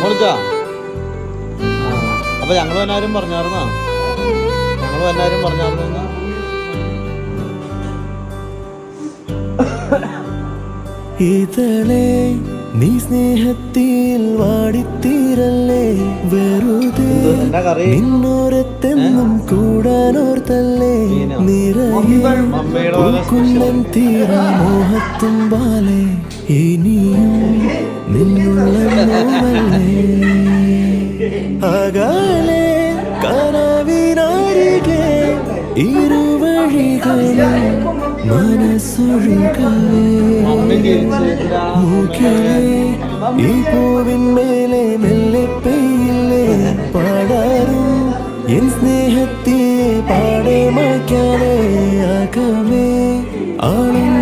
വിളിച്ചാ? അപ്പൊ ഞങ്ങൾ എല്ലാവരും പറഞ്ഞായിരുന്നോ? ഞങ്ങൾ എല്ലാവരും പറഞ്ഞായിരുന്നു. ഇതളേ നീ സ്നേഹത്തിൽ വാടിത്തീരല്ലേ, വെറുതെ നിന്നോരത്തെന്നും കൂടാനോർത്തല്ലേ, നിറയെ കുന്നൻ തീരാ മോഹത്തുമ്പാലേ, ഇനിയും നിന്നുള്ള നോവല്ലേ, അകലെ കനവിനരികെ ഇരുവഴികളും മനസ്സൊഴുകവേ, മൂക്കിലെ ഈ പൂവിന്മേലെ മെല്ലെ പെയ്യില്ലേ, പാടാറും എൻ സ്നേഹത്തെ പാടെ മായ്ക്കാനേ, അകമേ ആളും